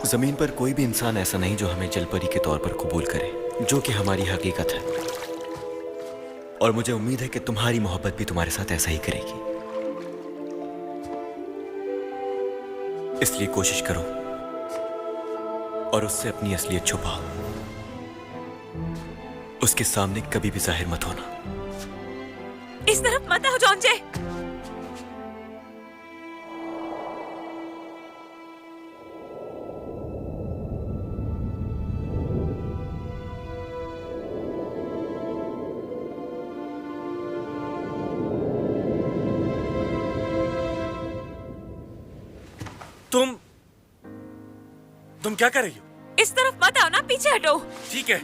जमीन पर कोई भी इंसान ऐसा नहीं जो हमें जलपरी के तौर पर कबूल करे, जो कि हमारी हकीकत है। और मुझे उम्मीद है कि तुम्हारी मोहब्बत भी तुम्हारे साथ ऐसा ही करेगी। इसलिए कोशिश करो और उससे अपनी असलियत छुपाओ। उसके सामने कभी भी जाहिर मत होना। इस तरफ मत आओ जॉन जे। तुम क्या कर रही हो? इस तरफ मत आओ ना, पीछे हटो। ठीक है,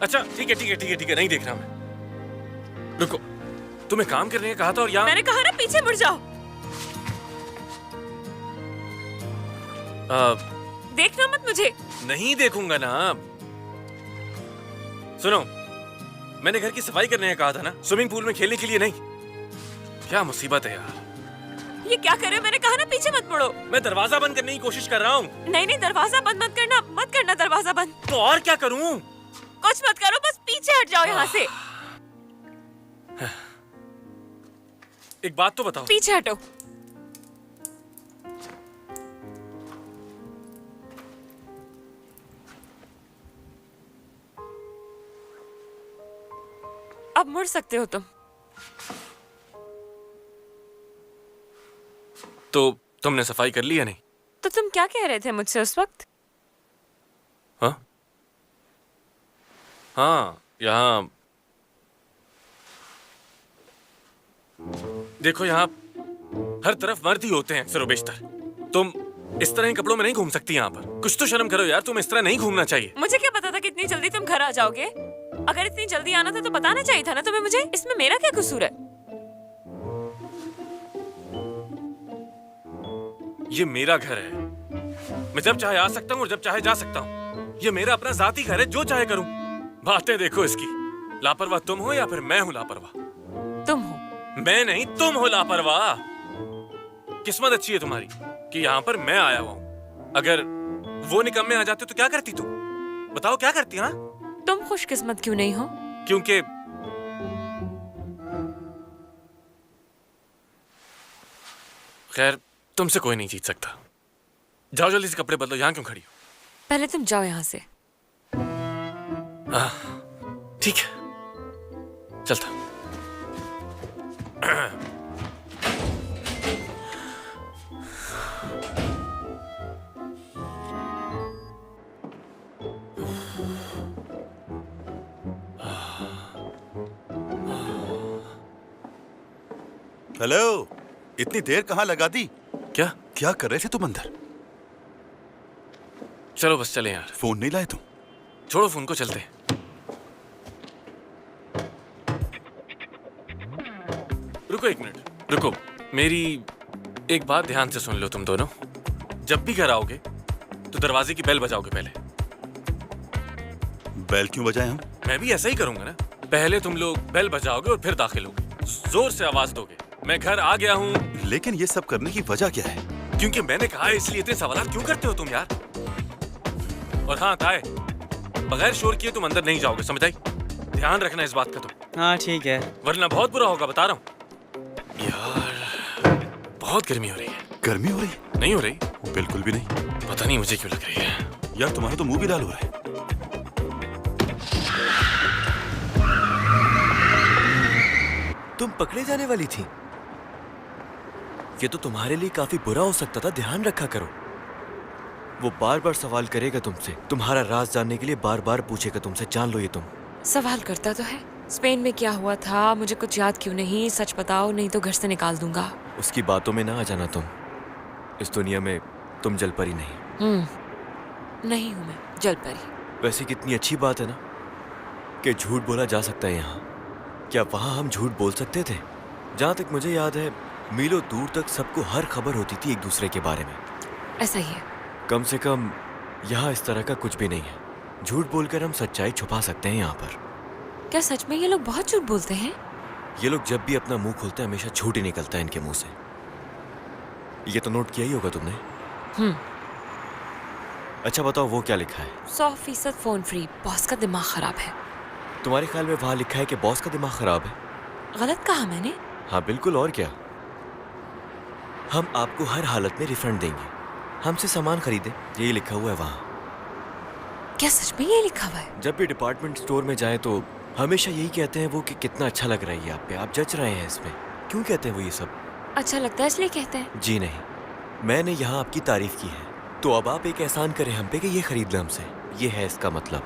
अच्छा ठीक है, नहीं देख रहा मैं। रुको, तुम्हें काम करने का कहा था और यहाँ मैंने कहा ना पीछे मुड़ जाओ। देखना मत मुझे। नहीं देखूंगा ना। सुनो, मैंने घर की सफाई करने का कहा था ना, स्विमिंग पूल में खेलने के लिए नहीं। क्या मुसीबत है यार। ये क्या कर रहे हो? मैंने कहा ना पीछे मत मुड़ो। मैं दरवाजा बंद करने की कोशिश कर रहा हूँ। नहीं, दरवाजा बंद मत करना दरवाजा बंद। तो और क्या करूँ? कुछ मत करो, बस पीछे हट जाओ यहाँ से। एक बात तो बताओ। पीछे हटो। अब मुड़ सकते हो तुम। तो तुमने सफाई कर ली या नहीं? तो तुम क्या कह रहे थे मुझसे उस वक्त? हाँ, यहाँ देखो, यहाँ हर तरफ मर्द ही होते हैं अक्सर बेशतर। तुम इस तरह के कपड़ों में नहीं घूम सकती यहाँ पर। कुछ तो शर्म करो यार, तुम इस तरह नहीं घूमना चाहिए। मुझे क्या पता था कि इतनी जल्दी तुम घर आ जाओगे? अगर इतनी जल्दी आना था तो बताना चाहिए था ना तुम्हें मुझे। इसमें मेरा क्या कसूर है? ये मेरा घर है। मैं जब चाहे आ सकता हूँ और जब चाहे जा सकता हूँ। ये मेरा अपना जाती घर है, जो चाहे करूँ। बातें देखो इसकी। लापरवाह तुम हो या फिर मैं हूँ लापरवाह? तुम हो। मैं नहीं, तुम हो लापरवाह। किस्मत अच्छी है तुम्हारी कि यहाँ पर मैं आया हुआ हूँ। अगर वो निकम्मे आ जाते तो क्या करती तुम? बताओ क्या करती? हाँ, तुम खुशकिस्मत क्यों नहीं हो? क्योंकि खैर, तुमसे कोई नहीं जीत सकता। जाओ जल्दी से कपड़े बदलो। यहाँ क्यों खड़ी हो? पहले तुम जाओ यहाँ से। ठीक है, चलता। हेलो, इतनी देर कहाँ लगा दी? क्या कर रहे थे तुम अंदर? चलो बस चले यार। फोन नहीं लाए तुम? छोड़ो फोन को, चलते हैं। रुको एक मिनट, रुको। मेरी एक बात ध्यान से सुन लो तुम दोनों। जब भी घर आओगे तो दरवाजे की बेल बजाओगे पहले। बेल क्यों बजाएं हम? मैं भी ऐसा ही करूंगा ना। पहले तुम लोग बेल बजाओगे और फिर दाखिल होगे। जोर से आवाज दोगे, मैं घर आ गया हूँ। लेकिन ये सब करने की वजह क्या है? क्योंकि मैंने कहा है, इसलिए इतने सवाल क्यों करते हो तुम यार? और हाँ ताए, बगैर शोर किए तुम अंदर नहीं जाओगे, समझ आई? ध्यान रखना इस बात का तुम। हाँ ठीक है। वरना बहुत बुरा होगा, बता रहा हूँ। यार बहुत गर्मी हो रही है। गर्मी हो रही है? नहीं हो रही? बिल्कुल भी नहीं। पता नहीं मुझे क्यों लग रही है। यार तुम्हारा तो मुंह भी लाल हो रहा है। तुम पकड़े जाने वाली थी। ये तो तुम्हारे लिए काफी बुरा हो सकता था, ध्यान रखा करो। वो बार बार सवाल करेगा तुमसे, तुम्हारा राज जानने के लिए बार बार पूछेगा तुमसे। जान लो ये तुम। सवाल करता तो है, स्पेन में क्या हुआ था, मुझे कुछ याद क्यों नहीं, सच बताओ नहीं तो घर से निकाल दूंगा। उसकी बातों में ना आ जाना तुम। इस दुनिया में तुम जलपरी नहीं। नहीं हूँ मैं जलपरी। वैसे कितनी अच्छी बात है ना कि झूठ बोला जा सकता है यहाँ। क्या वहाँ हम झूठ बोल सकते थे? जहाँ तक मुझे याद है, मीलों दूर तक सबको हर खबर होती थी एक दूसरे के बारे में। ऐसा ही है। कम से कम यहाँ इस तरह का कुछ भी नहीं है। झूठ बोलकर हम सच्चाई छुपा सकते हैं यहाँ पर। क्या सच में ये लोग बहुत झूठ बोलते हैं? ये लोग जब भी अपना मुंह खोलते हैं हमेशा झूठ ही निकलता है इनके मुंह से। ये तो नोट किया ही होगा तुमने। अच्छा बताओ वो क्या लिखा है? 100% फोन फ्री, बॉस का दिमाग खराब है। तुम्हारे ख्याल में वहाँ लिखा है कि बॉस का दिमाग खराब है? गलत कहा मैंने? हाँ बिल्कुल, और क्या। हम आपको हर हालत में रिफंड देंगे। हमसे सामान खरीदे, यही लिखा हुआ है वहाँ। क्या सच में ये लिखा हुआ है? जब भी डिपार्टमेंट स्टोर में जाए तो हमेशा यही कहते हैं वो कि कितना अच्छा लग रहा है ये आप पे, आप जच रहे हैं इसमें। क्यों कहते हैं वो ये सब? अच्छा लगता है इसलिए कहते हैं? जी नहीं, मैंने यहाँ आपकी तारीफ की है, तो अब आप एक एहसान करें हम पे कि ये खरीद लें हमसे। ये है इसका मतलब।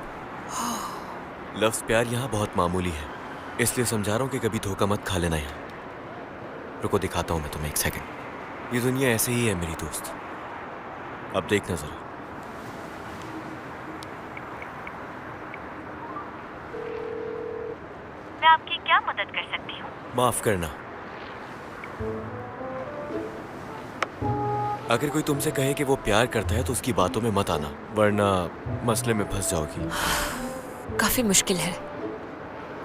लफ्ज़ प्यार यहाँ बहुत मामूली है, इसलिए समझा रहा हूँ कि कभी धोखा मत खा लेना यहाँ। रुको दिखाता हूँ मैं तुम्हें, एक सेकंड। ये दुनिया ऐसे ही है मेरी दोस्त, अब देखना जरा। मैं आपकी क्या मदद कर सकती हूँ? माफ करना, अगर कोई तुमसे कहे कि वो प्यार करता है तो उसकी बातों में मत आना, वरना मसले में फंस जाओगी। काफी मुश्किल है।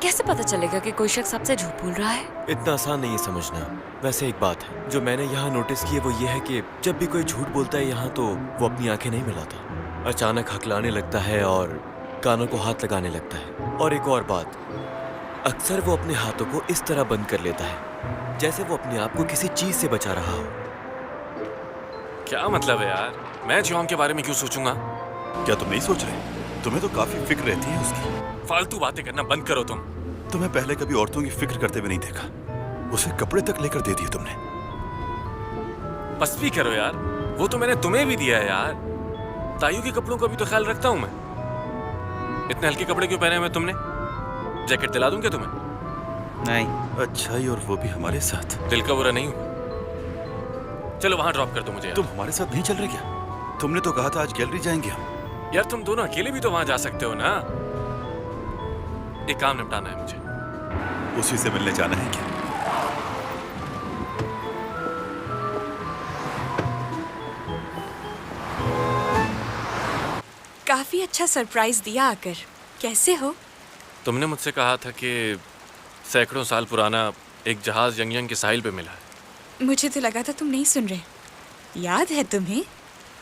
कैसे पता चलेगा कि कोई शख्स आपसे झूठ बोल रहा है? इतना आसान नहीं है समझना। वैसे एक बात है जो मैंने यहाँ नोटिस की है, वो ये है कि जब भी कोई झूठ बोलता है यहाँ तो वो अपनी आंखें नहीं मिलाता, अचानक हकलाने लगता है और कानों को हाथ लगाने लगता है। और एक और बात, अक्सर वो अपने हाथों को इस तरह बंद कर लेता है जैसे वो अपने आप को किसी चीज से बचा रहा हो। क्या मतलब है यार? मैं जियोंग के बारे में क्यों सोचूंगा? क्या तुम नहीं सोच रहे? तुम्हें तो काफी फिक्र रहती है उसकी। फालतू बातें करना बंद करो तुम। तुम्हें पहले कभी औरतों की फिक्र करते हुए नहीं देखा। उसे कपड़े तक लेकर दे दिए तुमने। बस भी करो यार, वो तो मैंने तुम्हें भी दिया है यार। ताइयों के कपड़ों का भी तो ख्याल रखता हूँ मैं। इतने हल्के कपड़े क्यों पहने हुए तुमने? जैकेट दिला दूं क्या तुम्हें? नहीं। अच्छा ही, और वो भी हमारे साथ। दिल का बुरा नहीं हूँ। चलो वहां ड्रॉप कर दो मुझे यार। तुम हमारे साथ नहीं चल रहे क्या? तुमने तो कहा था आज गैलरी जाएंगे हम। यार तुम दोनों अकेले भी तो वहां जा सकते हो ना। एक काम निपटाना है मुझे। उसी से मिलने जाना है क्या? काफी अच्छा सरप्राइज दिया आकर। कैसे हो? तुमने मुझसे कहा था कि सैकड़ों साल पुराना एक जहाज यंग के साहिल पे मिला है। मुझे तो लगा था तुम नहीं सुन रहे। याद है तुम्हें?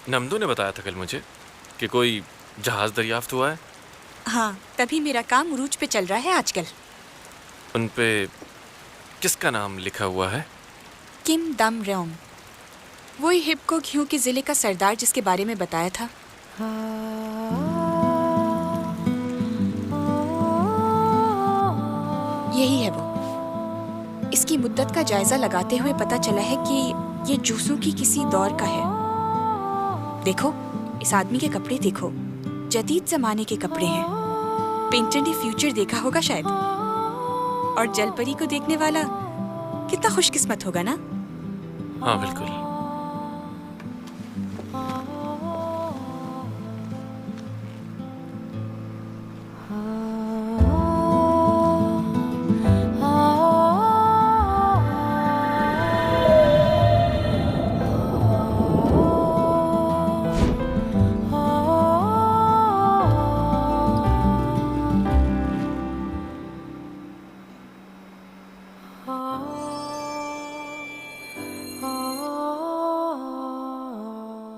नमदू ने बताया था कल मुझे कि कोई जहाज दरियाफ्त हुआ है। हाँ, तभी मेरा काम उरूज पे चल रहा है आजकल। उन पे किसका नाम लिखा हुआ है? किम दम रेओंग, वही हिप्को घियों के जिले का सरदार जिसके बारे में बताया था। यही है वो। इसकी मुद्दत का जायजा लगाते हुए पता चला है कि ये जूसों की किसी दौर का है। देखो, इस आदमी के कपड़े देखो, जदीद जमाने के कपड़े हैं। पेंटर ने फ्यूचर देखा होगा शायद। और जलपरी को देखने वाला कितना खुशकिस्मत होगा ना? हाँ बिल्कुल।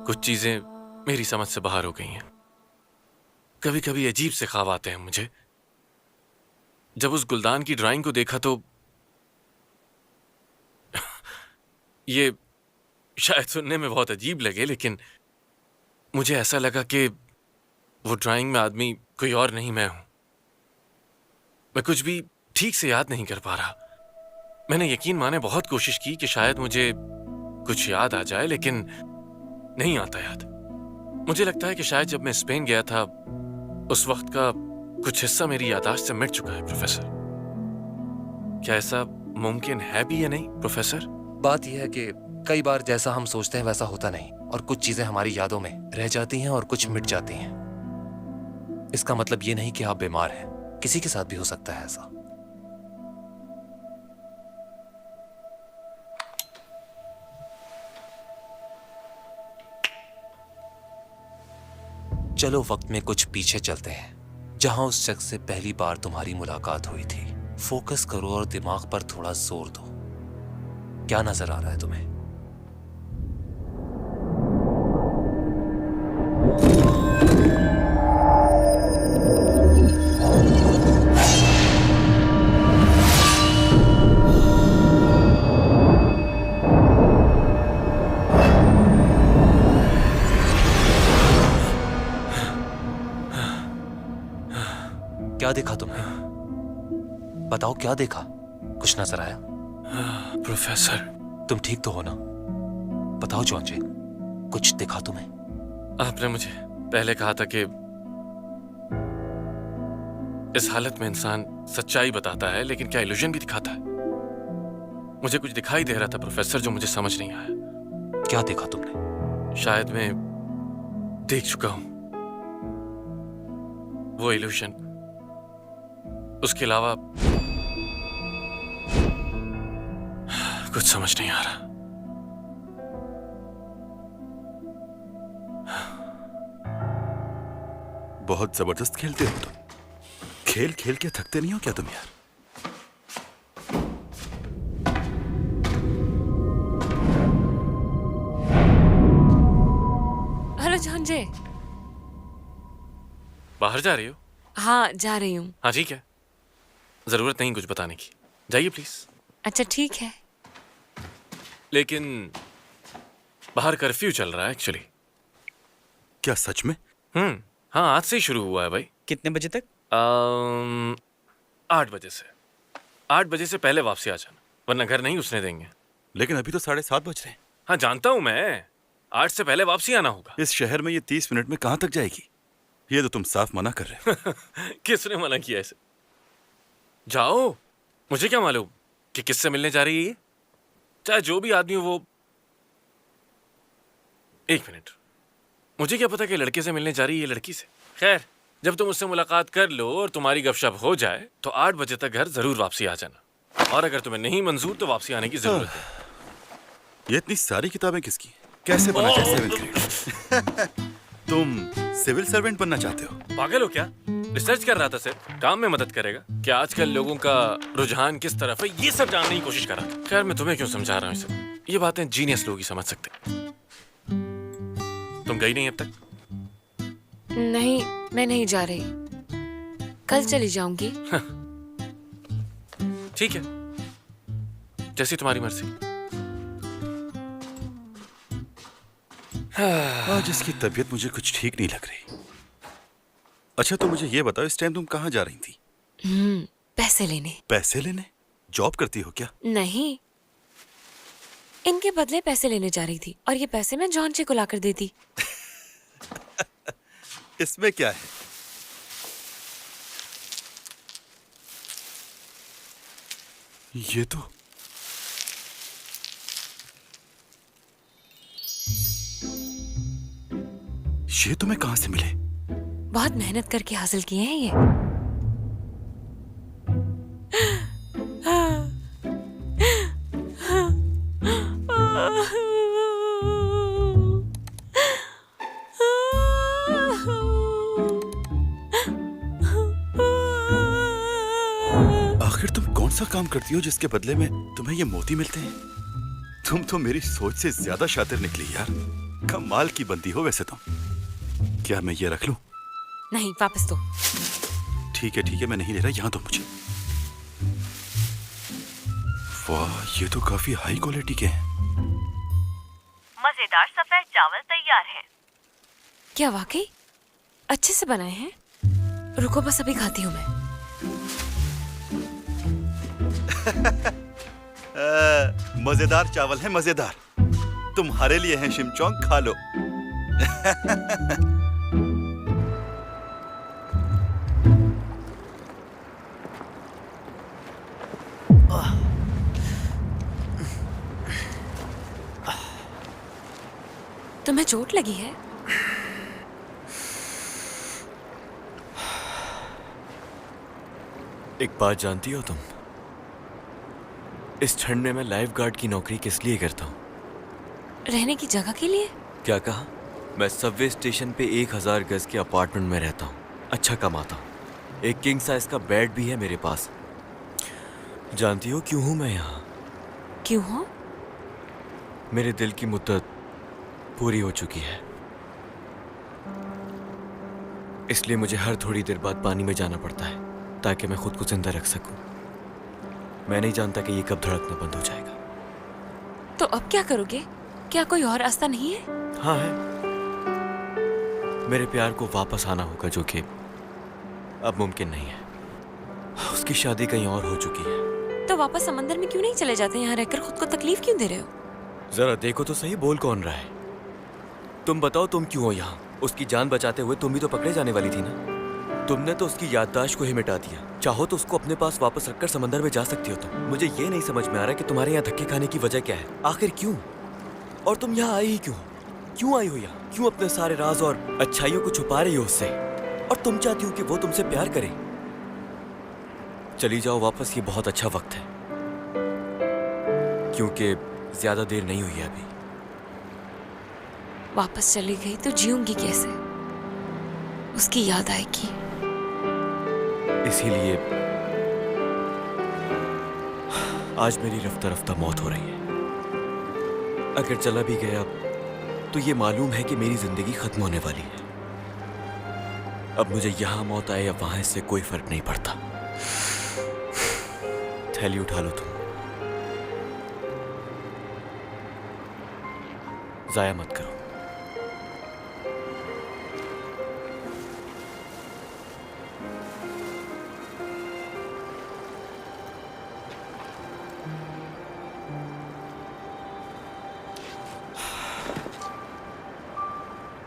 कुछ चीजें मेरी समझ से बाहर हो गई हैं। कभी कभी अजीब से ख्वाब आते हैं मुझे। जब उस गुलदान की ड्राइंग को देखा तो ये शायद सुनने में बहुत अजीब लगे, लेकिन मुझे ऐसा लगा कि वो ड्राइंग में आदमी कोई और नहीं, मैं हूं। मैं कुछ भी ठीक से याद नहीं कर पा रहा। मैंने यकीन माने बहुत कोशिश की कि शायद मुझे कुछ याद आ जाए, लेकिन नहीं आता याद। मुझे लगता है कि शायद जब मैं स्पेन गया था उस वक्त का कुछ हिस्सा मेरी याददाश्त से मिट चुका है। प्रोफेसर, क्या ऐसा मुमकिन है भी या नहीं? प्रोफेसर, बात यह है कि कई बार जैसा हम सोचते हैं वैसा होता नहीं, और कुछ चीजें हमारी यादों में रह जाती हैं और कुछ मिट जाती हैं। इसका मतलब ये नहीं कि आप बीमार हैं, किसी के साथ भी हो सकता है ऐसा। चलो वक्त में कुछ पीछे चलते हैं, जहां उस शख्स से पहली बार तुम्हारी मुलाकात हुई थी। फोकस करो और दिमाग पर थोड़ा जोर दो। क्या नजर आ रहा है तुम्हें? क्या देखा तुमने? बताओ क्या देखा? कुछ नजर आया? प्रोफेसर, तुम ठीक तो हो ना? बताओ जॉन्जे, कुछ दिखा तुम्हें? आपने मुझे पहले कहा था कि इस हालत में इंसान सच्चाई बताता है, लेकिन क्या इल्यूजन भी दिखाता है? मुझे कुछ दिखाई दे रहा था प्रोफेसर, जो मुझे समझ नहीं आया। क्या देखा तुमने? शायद मैं देख चुका हूं वो इल्यूशन। उसके अलावा कुछ समझ नहीं आ रहा। बहुत जबरदस्त खेलते हो तुम। खेल खेल के थकते नहीं हो क्या तुम यार? हेलो जॉन्जे। बाहर जा रही हो? हाँ, जा रही हूँ। हाँ ठीक है, जरूरत नहीं कुछ बताने की, जाइए प्लीज। अच्छा ठीक है। लेकिन बाहर कर्फ्यू चल रहा है एक्चुअली। क्या सच में? हाँ, आज से ही शुरू हुआ है भाई। कितने बजे तक? 8 बजे से। 8 बजे से पहले वापसी आ जाना, वरना घर नहीं घुसने देंगे। लेकिन अभी तो 7:30 बज रहे हैं। हाँ जानता हूँ मैं, 8 से पहले वापसी आना होगा। इस शहर में ये 30 मिनट में कहां तक जाएगी? ये तो तुम साफ मना कर रहे हो। किसने मना किया इसे? जाओ, मुझे क्या मालूम कि किससे मिलने जा रही है ये? चाहे जो भी आदमी हो वो। एक मिनट, मुझे क्या पता कि लड़के से मिलने जा रही है लड़की से। खैर, जब तुम उससे मुलाकात कर लो और तुम्हारी गपशप हो जाए तो 8 बजे तक घर जरूर वापसी आ जाना। और अगर तुम्हें नहीं मंजूर तो वापसी आने की जरूरत है। ये इतनी सारी किताबें किसकी? कैसे बनना चाहते हो 7th ग्रेड? तुम सिविल सर्वेंट बनना चाहते हो? पागल हो क्या? रिसर्च कर रहा था सिर्फ, काम में मदद करेगा क्या? आजकल लोगों का रुझान किस तरफ है ये सब जानने की कोशिश कर रहा था। खैर, मैं तुम्हें क्यों समझा रहा हूँ इसे, ये बातें जीनियस लोग ही समझ सकते। तुम गई नहीं अब तक? नहीं, मैं नहीं जा रही, कल चली जाऊंगी। ठीक है, जैसी तुम्हारी मर्जी। आज इसकी तबीयत मुझे कुछ ठीक नहीं लग रही। अच्छा तो मुझे ये बताओ, इस टाइम तुम कहाँ जा रही थी? पैसे लेने। पैसे लेने? जॉब करती हो क्या? नहीं, इनके बदले पैसे लेने जा रही थी और ये पैसे मैं जॉन्जे को लाकर देती। इसमें क्या है? ये तो ये तुम्हें कहां से मिले? बहुत मेहनत करके हासिल किए हैं ये। आखिर तुम कौन सा काम करती हो जिसके बदले में तुम्हें ये मोती मिलते हैं? तुम तो मेरी सोच से ज्यादा शातिर निकली यार। कमाल की बंदी हो वैसे तुम। क्या मैं ये रख लूं? नहीं, वापस दो। ठीक है, मैं नहीं ले रहा, यहाँ दो मुझे। वाह, ये तो काफी हाई क्वालिटी के हैं। मजेदार सफेद चावल तैयार हैं। क्या वाकई अच्छे से बनाए हैं? रुको, बस अभी खाती हूँ मैं। मजेदार चावल है, मजेदार। तुम्हारे लिए हैं शिमचोंग, खा लो। तुम्हें चोट लगी है? एक बात जानती हो तुम, इस ठंड में मैं लाइफ गार्ड की नौकरी किस लिए करता हूँ? रहने की जगह के लिए? क्या कहा? मैं सबवे स्टेशन पे 1000 गज के अपार्टमेंट में रहता हूँ, अच्छा कमाता हूँ। एक किंग साइज का बेड भी है मेरे पास। जानती हो क्यों हूँ मैं यहाँ? क्यों हो? मेरे दिल की मुद्दत पूरी हो चुकी है, इसलिए मुझे हर थोड़ी देर बाद पानी में जाना पड़ता है ताकि मैं खुद को जिंदा रख सकूं। मैं नहीं जानता कि ये कब धड़कना बंद हो जाएगा। तो अब क्या करोगे? क्या कोई और रास्ता नहीं है? हाँ है, मेरे प्यार को वापस आना होगा, जो कि अब मुमकिन नहीं है। उसकी शादी कहीं और हो चुकी है। तो वापस समंदर में क्यों नहीं चले जाते? यहाँ रहकर खुद को तकलीफ क्यों दे रहे हो? जरा देखो तो सही, बोल कौन रहा है? तुम बताओ, तुम क्यों हो यहाँ? उसकी जान बचाते हुए तुम भी तो पकड़े जाने वाली थी ना। तुमने तो उसकी याददाश्त को ही मिटा दिया। चाहो तो उसको अपने पास वापस रखकर समंदर में जा सकती हो तुम। मुझे ये नहीं समझ में आ रहा कि तुम्हारे यहाँ धक्के खाने की वजह क्या है, आखिर क्यों? और तुम यहाँ आई ही क्यों? क्यों आई हो यहाँ? क्यों अपने सारे राज और अच्छाइयों को छुपा रही हो उससे? और तुम चाहती हो कि वो तुमसे प्यार करे? चली जाओ वापस, ये बहुत अच्छा वक्त है, क्योंकि ज्यादा देर नहीं हुई है अभी। वापस चली गई तो जीऊंगी कैसे? उसकी याद आएगी। इसीलिए आज मेरी रफ्ता रफ्ता मौत हो रही है। अगर चला भी गया तो ये मालूम है कि मेरी जिंदगी खत्म होने वाली है। अब मुझे यहां मौत आए या वहां, इससे कोई फर्क नहीं पड़ता। थैली उठा लो तुम, जाया मत करो।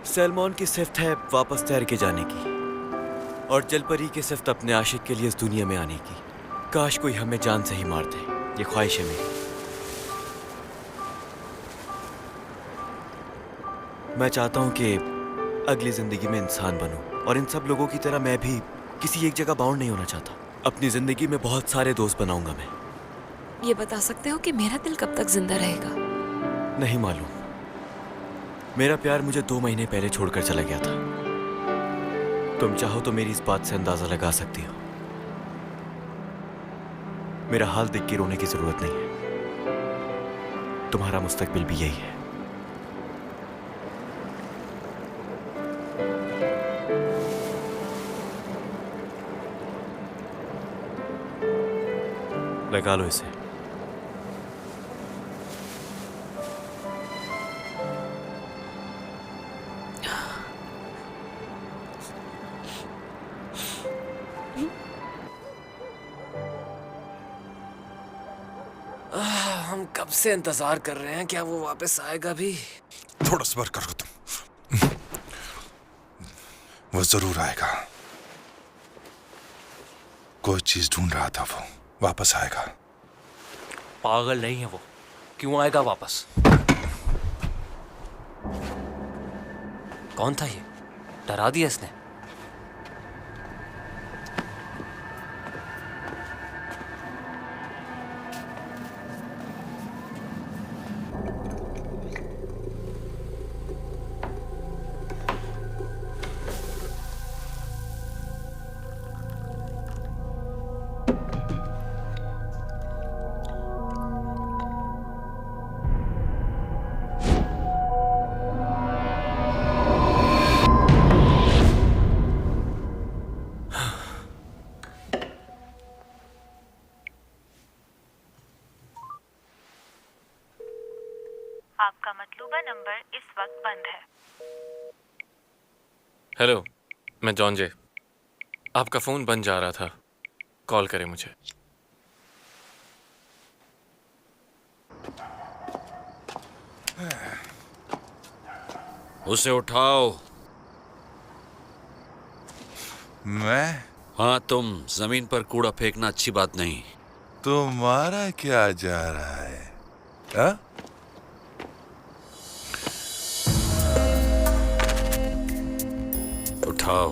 सैलमॉन की सिफ्त है वापस तैर के जाने की, और जलपरी की सिफ्त अपने आशिक के लिए इस दुनिया में आने की। काश कोई हमें जान से ही मार दे, ये ख्वाहिश है मेरी। मैं चाहता हूं कि अगली जिंदगी में इंसान बनूं, और इन सब लोगों की तरह मैं भी किसी एक जगह बाउंड नहीं होना चाहता। अपनी जिंदगी में बहुत सारे दोस्त बनाऊंगा मैं। ये बता सकते हो कि मेरा दिल कब तक जिंदा रहेगा? नहीं मालूम। मेरा प्यार मुझे 2 महीने पहले छोड़कर चला गया था। तुम चाहो तो मेरी इस बात से अंदाजा लगा सकती हो। मेरा हाल देख के रोने की जरूरत नहीं है। तुम्हारा मुस्तकबिल भी यही है। लगा लो इसे। हम कब से इंतजार कर रहे हैं, क्या वो वापस आएगा भी? थोड़ा सब्र करो तुम, वो जरूर आएगा। कोई चीज ढूंढ रहा था, वो वापस आएगा। पागल नहीं है वो, क्यों आएगा वापस? कौन था ये? डरा दिया इसने। आपका मतलूबा नंबर इस वक्त बंद है। हेलो, मैं जॉन जे। आपका फोन बंद जा रहा था, कॉल करें मुझे। उसे उठाओ। मैं? हाँ, तुम। जमीन पर कूड़ा फेंकना अच्छी बात नहीं। तुम्हारा क्या जा रहा है? हा? उठाओ।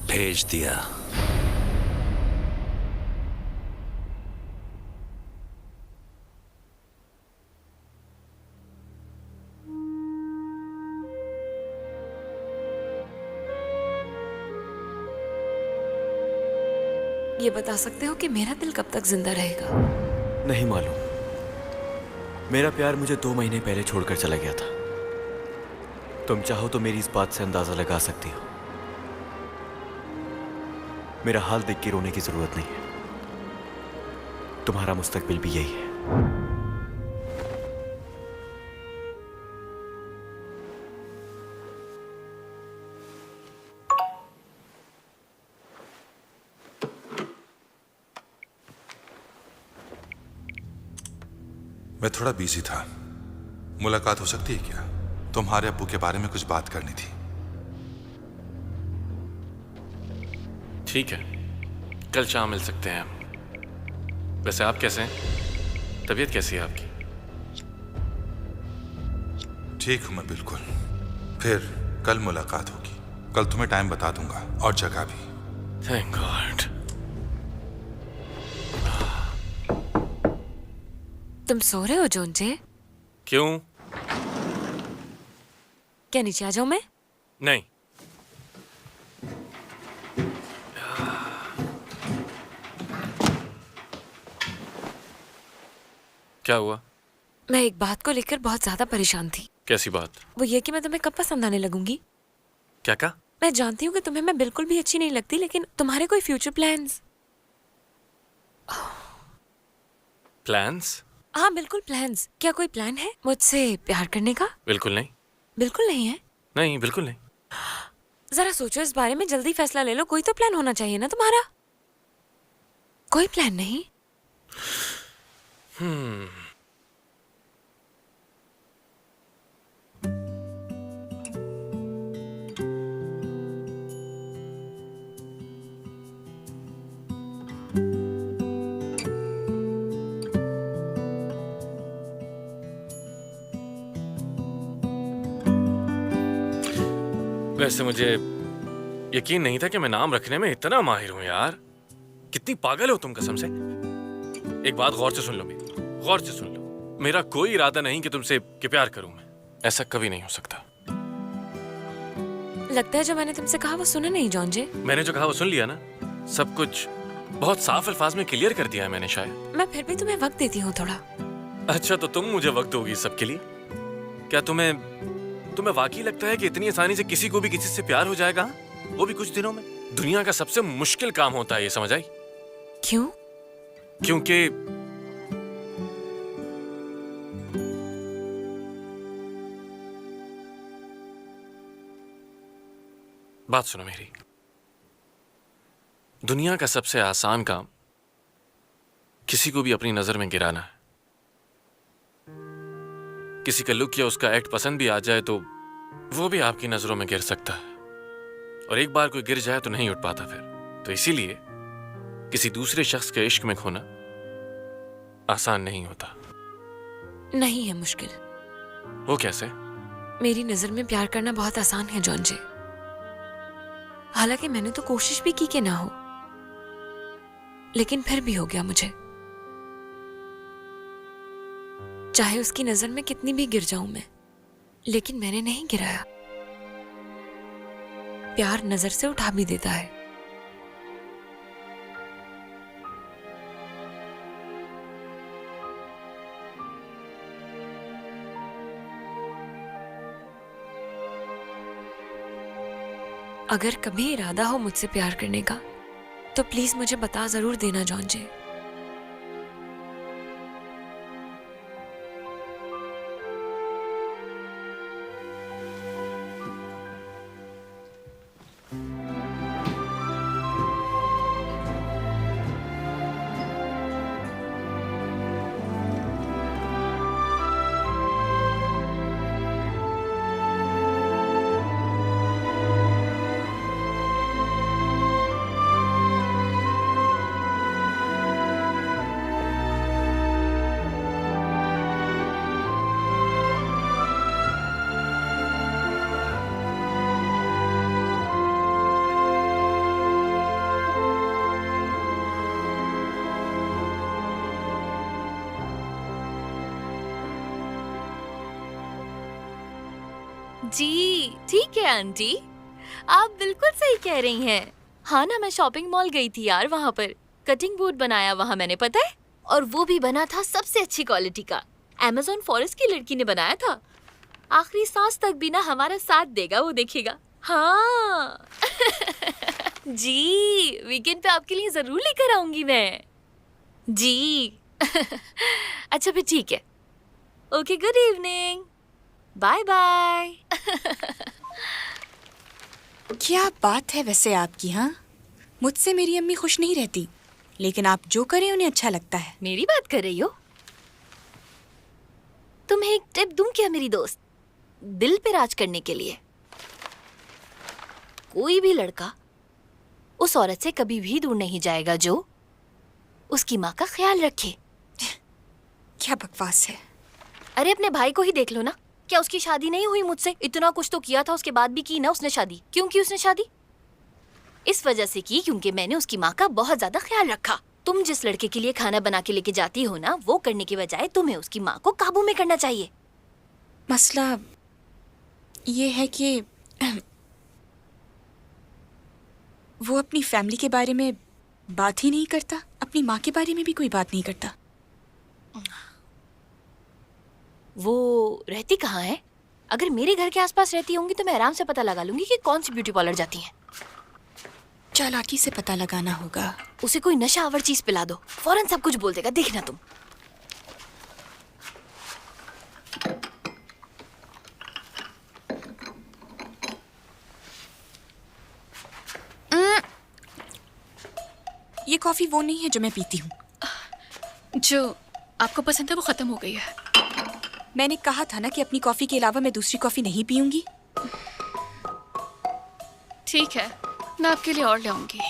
भेज दिया। ये बता सकते हो कि मेरा दिल कब तक जिंदा रहेगा? नहीं मालूम। मेरा प्यार मुझे 2 महीने पहले छोड़कर चला गया था। तुम चाहो तो मेरी इस बात से अंदाजा लगा सकती हो। मेरा हाल देख के रोने की जरूरत नहीं है। तुम्हारा मुस्तकबिल भी यही है। मैं थोड़ा बिजी था। मुलाकात हो सकती है क्या? तुम्हारे अब्बू के बारे में कुछ बात करनी थी। ठीक है, कल शाम मिल सकते हैं हम। वैसे आप कैसे हैं? तबीयत कैसी है आपकी? ठीक हूं मैं बिल्कुल। फिर कल मुलाकात होगी। कल तुम्हें टाइम बता दूंगा और जगह भी। Thank God. तुम सो रहे हो जोंजे? क्यों? क्या नीचे आ जाऊं मैं? नहीं। क्या हुआ? मैं एक बात को लेकर बहुत ज्यादा परेशान थी। कैसी बात? वो ये कि मैं तुम्हें कब पसंद आने लगूंगी। क्या कहा? मैं जानती हूँ कि तुम्हें मैं बिल्कुल भी अच्छी नहीं लगती, लेकिन तुम्हारे कोई फ्यूचर प्लान्स? प्लान्स? हाँ बिल्कुल प्लान्स। क्या कोई प्लान है मुझसे प्यार करने का? बिल्कुल नहीं। बिल्कुल नहीं है? नहीं, बिल्कुल नहीं। जरा सोचो इस बारे में, जल्दी फैसला ले लो। कोई तो प्लान होना चाहिए ना तुम्हारा। कोई प्लान नहीं? वैसे मुझे यकीन नहीं था कि मैं नाम रखने में इतना माहिर हूं यार। कितनी पागल हो तुम कसम से। एक बात गौर से सुन लो मेरी, गौर से सुन लो। मेरा कोई इरादा नहीं कि तुमसे कि प्यार करूं मैं। ऐसा कभी नहीं हो सकता। लगता है जो मैंने तुमसे कहा वो सुना नहीं जॉन्जे। मैंने जो कहा वो सुन लिया ना। सब कुछ बहुत साफ अल्फाज में क्लियर कर दिया है मैंने शायद। मैं फिर भी तुम्हें वक्त देती हूँ थोड़ा। अच्छा तो तुम मुझे वक्त दोगी इस सब के लिए? क्या तुम्हें वाकई लगता है कि इतनी आसानी से किसी को भी किसी से प्यार हो जाएगा? वो भी कुछ दिनों में? दुनिया का सबसे मुश्किल काम होता है ये, समझ आई? क्यों? क्योंकि बात सुनो मेरी। दुनिया का सबसे आसान काम किसी को भी अपनी नजर में गिराना है। किसी का लुक या उसका एक्ट पसंद भी आ जाए तो वो भी आपकी नजरों में गिर सकता है, और एक बार कोई गिर जाए तो नहीं उठ पाता फिर। तो इसीलिए किसी दूसरे शख्स के इश्क में खोना आसान नहीं होता। नहीं है मुश्किल। वो कैसे? मेरी नजर में प्यार करना बहुत आसान है जॉन्जे। हालांकि मैंने तो कोशिश भी की कि ना हो, लेकिन फिर भी हो गया मुझे। चाहे उसकी नजर में कितनी भी गिर जाऊं मैं, लेकिन मैंने नहीं गिराया। प्यार नजर से उठा भी देता है। अगर कभी इरादा हो मुझसे प्यार करने का तो प्लीज मुझे बता जरूर देना जॉन्जे। जी ठीक है आंटी, आप बिल्कुल सही कह रही हैं। हाँ ना, मैं शॉपिंग मॉल गई थी यार, वहाँ पर कटिंग बोर्ड बनाया वहाँ मैंने, पता है? और वो भी बना था सबसे अच्छी क्वालिटी का। अमेज़न फॉरेस्ट की लड़की ने बनाया था। आखिरी सांस तक भी ना हमारा साथ देगा, वो देखिएगा। हाँ जी, वीकेंड पे आपके लिए जरूर लेकर आऊंगी मैं जी। अच्छा फिर ठीक है। Okay, good evening, bye bye. क्या बात है वैसे आपकी, हाँ? मुझसे मेरी अम्मी खुश नहीं रहती, लेकिन आप जो करें उन्हें अच्छा लगता है। मेरी बात कर रही हो? तुम्हें एक टिप दूं क्या मेरी दोस्त, दिल पे राज करने के लिए? कोई भी लड़का उस औरत से कभी भी दूर नहीं जाएगा जो उसकी माँ का ख्याल रखे। क्या बकवास है। अरे अपने भाई को ही देख लो ना, क्या उसकी शादी नहीं हुई मुझसे? इतना कुछ तो किया था, उसके बाद भी की ना उसने शादी। क्यों की उसने शादी? इस वजह से की क्योंकि मैंने उसकी माँ का बहुत ज्यादा ख्याल रखा। तुम जिस लड़के के लिए खाना बना के लेके जाती हो ना, वो करने के बजाय तुम्हें उसकी माँ को काबू में करना चाहिए। मसला ये है कि वो अपनी फैमिली के बारे में बात ही नहीं करता, अपनी माँ के बारे में भी कोई बात नहीं करता। वो रहती कहाँ है? अगर मेरे घर के आसपास रहती होंगी तो मैं आराम से पता लगा लूंगी कि कौन सी ब्यूटी पार्लर जाती हैं। चालाकी से पता लगाना होगा। उसे कोई नशा आवर चीज पिला दो, फौरन सब कुछ बोल देगा, देखना तुम। ये कॉफी वो नहीं है जो मैं पीती हूँ। जो आपको पसंद है वो खत्म हो गई है। मैंने कहा था ना कि अपनी कॉफी के अलावा मैं दूसरी कॉफी नहीं पीऊंगी। ठीक है, मैं आपके लिए और ले आऊंगी।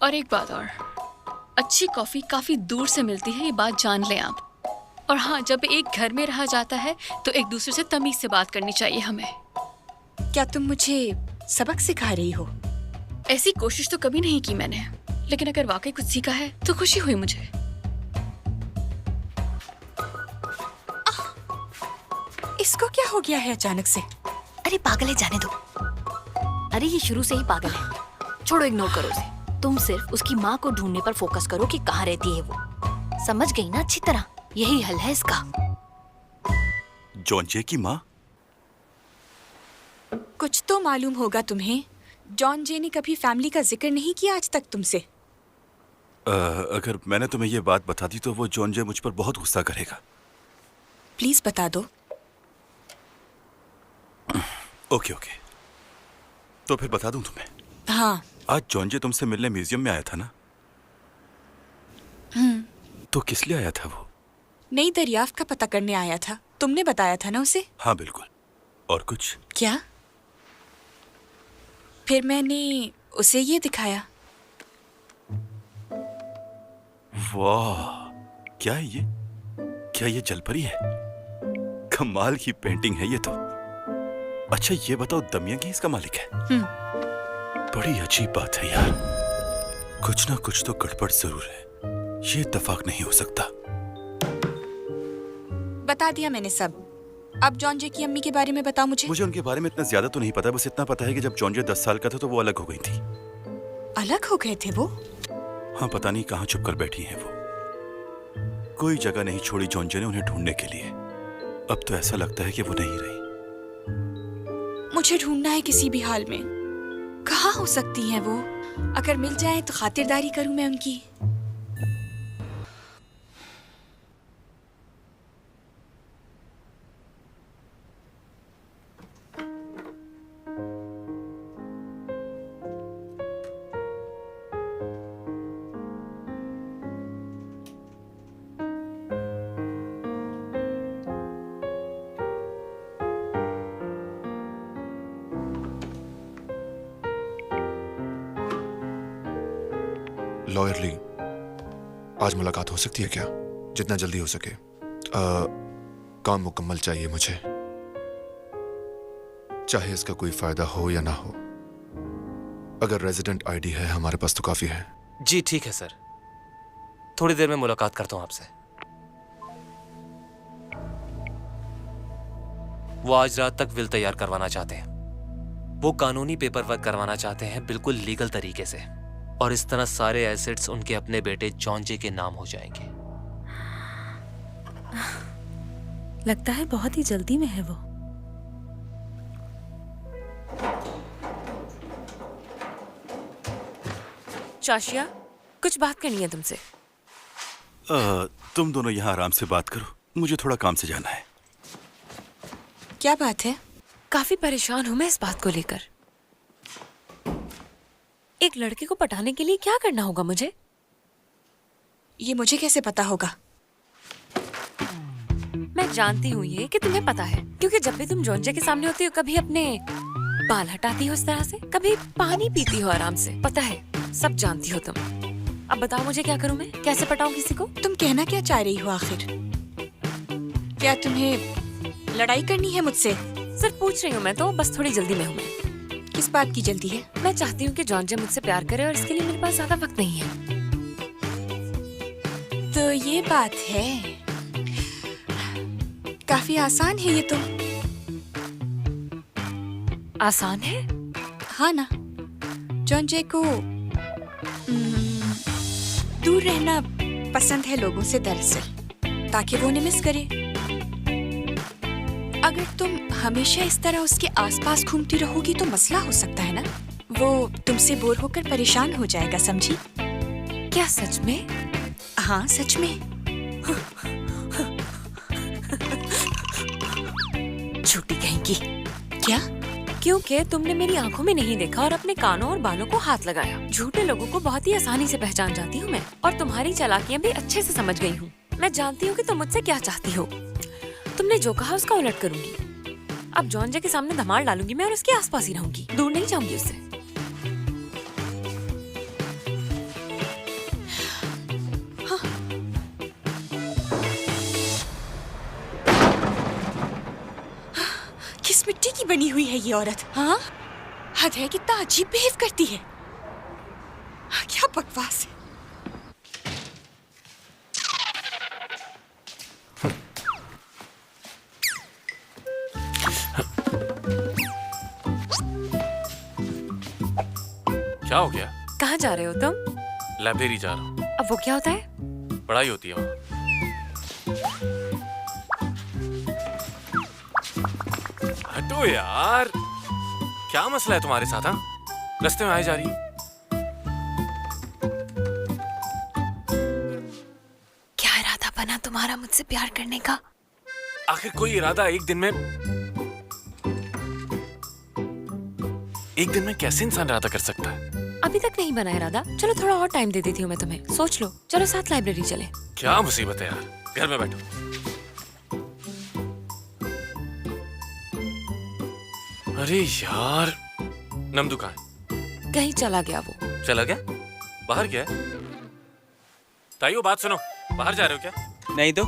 और एक बात और, अच्छी कॉफी काफी दूर से मिलती है, ये बात जान लें आप। और हाँ, जब एक घर में रहा जाता है तो एक दूसरे से तमीज से बात करनी चाहिए हमें। क्या तुम मुझे सबक सिखा रही हो? ऐसी कोशिश तो कभी नहीं की मैंने, लेकिन अगर वाकई कुछ सीखा है तो खुशी हुई मुझे। इसको क्या हो गया है अचानक से? अरे पागल है, जाने दो। अरे ये शुरू से ही पागल है, छोड़ो, इग्नोर करो उसे। तुम सिर्फ उसकी माँ को ढूंढने पर फोकस करो कि कहाँ रहती है वो। समझ गई ना अच्छी तरह? यही हल है इसका। जॉन जे की माँ? कुछ तो मालूम होगा तुम्हें। जॉन जे ने कभी फैमिली का जिक्र नहीं किया आज तक तुमसे। अगर मैंने तुम्हें ये बात बता दी तो वो जॉन जे मुझ पर बहुत गुस्सा करेगा। प्लीज बता दो। ओके ओके, तो फिर बता दूं तुम्हें। हाँ। आज जॉन जे तुमसे मिलने म्यूजियम में आया था ना? तो किस लिए आया था वो? नई दरियाफ्त का पता करने आया था। तुमने बताया था ना उसे? हाँ बिल्कुल। और कुछ? क्या? फिर मैंने उसे ये दिखाया। वाह, क्या है ये? क्या ये जलपरी है? कमाल की पेंटिंग है ये तो। अच्छा ये बताओ, दमयंती इसका मालिक है? बड़ी अजीब बात है यार, कुछ ना कुछ तो गड़बड़ जरूर है। ये इत्तेफाक नहीं हो सकता। बता दिया मैंने सब। अब जॉन जे की अम्मी के बारे में बताओ मुझे। मुझे उनके बारे में इतना ज्यादा तो नहीं पता, बस इतना पता है कि जब जॉन जे 10 साल का था तो वो अलग हो गई थी। अलग हो गए थे वो? हाँ, पता नहीं कहाँ छुप कर बैठी हैं वो। कोई जगह नहीं छोड़ी जॉन जे ने उन्हें ढूंढने के लिए। अब तो ऐसा लगता है कि वो नहीं रही। मुझे ढूंढना है किसी भी हाल में। कहाँ हो सकती हैं वो? अगर मिल जाए तो खातिरदारी करूं मैं उनकी। लॉयर ली, आज मुलाकात हो सकती है क्या? जितना जल्दी हो सके। काम मुकम्मल चाहिए मुझे, चाहे इसका कोई फायदा हो या ना हो। अगर रेजिडेंट आईडी है हमारे पास तो काफी है। जी ठीक है सर, थोड़ी देर में मुलाकात करता हूं आपसे। वो आज रात तक विल तैयार करवाना चाहते हैं। वो कानूनी पेपर वर्क करवाना चाहते हैं, बिल्कुल लीगल तरीके से, और इस तरह सारे एसेट्स उनके अपने बेटे जॉन जे के नाम हो जाएंगे। लगता है बहुत ही जल्दी में है वो। चाशिया, कुछ बात करनी है तुमसे। तुम दोनों यहाँ आराम से बात करो, मुझे थोड़ा काम से जाना है। क्या बात है? काफी परेशान हूं मैं इस बात को लेकर। एक लड़के को पटाने के लिए क्या करना होगा मुझे? ये मुझे कैसे पता होगा? मैं जानती हूँ ये कि तुम्हें पता है, क्योंकि जब भी तुम जॉन्जे के सामने होती हो, कभी अपने बाल हटाती हो इस तरह से, कभी पानी पीती हो आराम से। पता है, सब जानती हो तुम। अब बताओ मुझे क्या करूँ मैं? कैसे पटाऊं किसी को? तुम कहना क्या चाह रही हो आखिर? क्या तुम्हें लड़ाई करनी है मुझसे? सिर्फ पूछ रही हूँ मैं तो, बस थोड़ी जल्दी में हूँ मैं। किस बात की जल्दी है? मैं चाहती हूँ कि जॉन्जे मुझसे प्यार करे, और इसके लिए मेरे पास ज्यादा वक्त नहीं है। तो ये बात है। काफी आसान है ये तो। आसान है? हाँ ना। जॉन्जे को दूर रहना पसंद है लोगों से दरअसल, ताकि वो उन्हें मिस करे। अगर तुम हमेशा इस तरह उसके आसपास घूमती रहोगी तो मसला हो सकता है ना। वो तुमसे बोर होकर परेशान हो जाएगा, समझी? क्या सच में? हाँ, सच में। झूठी कहेंगी। क्या? क्योंकि तुमने मेरी आंखों में नहीं देखा और अपने कानों और बालों को हाथ लगाया। झूठे लोगों को बहुत ही आसानी से पहचान जाती हूँ मैं, और तुम्हारी चालाकियाँ भी अच्छे से समझ गई हूँ। मैं जानती हूँ कि तुम मुझसे क्या चाहती हो। तुमने जो कहा उसका उलट करूंगी। अब जॉन्जे के सामने धमाल डालूंगी मैं, और उसके आसपास ही रहूंगी, दूर नहीं जाऊंगी उससे। हाँ। किस मिट्टी की बनी हुई है ये औरत? हाँ, हद है, कितना अजीब बिहेव करती है। क्या बकवास है। क्या हो गया? कहाँ जा रहे हो तुम? लाइब्रेरी जा रहा हूँ। अब वो क्या होता है? पढ़ाई होती है वहाँ। हटो यार, क्या मसला है तुम्हारे साथ? हाँ, रास्ते में आए जा रही। क्या इरादा बना तुम्हारा मुझसे प्यार करने का? आखिर कोई इरादा एक दिन में कैसे इंसान इरादा कर सकता है? अभी तक नहीं बना इरादा। चलो थोड़ा और टाइम दे देती हूँ मैं तुम्हें, सोच लो। चलो साथ लाइब्रेरी चले। क्या मुसीबत है यार, घर में बैठो। अरे यार, नमदू कहाँ है? कहीं चला गया वो। चला गया? बाहर गया है? ताइयो बात सुनो, बाहर जा रहे हो क्या? नहीं तो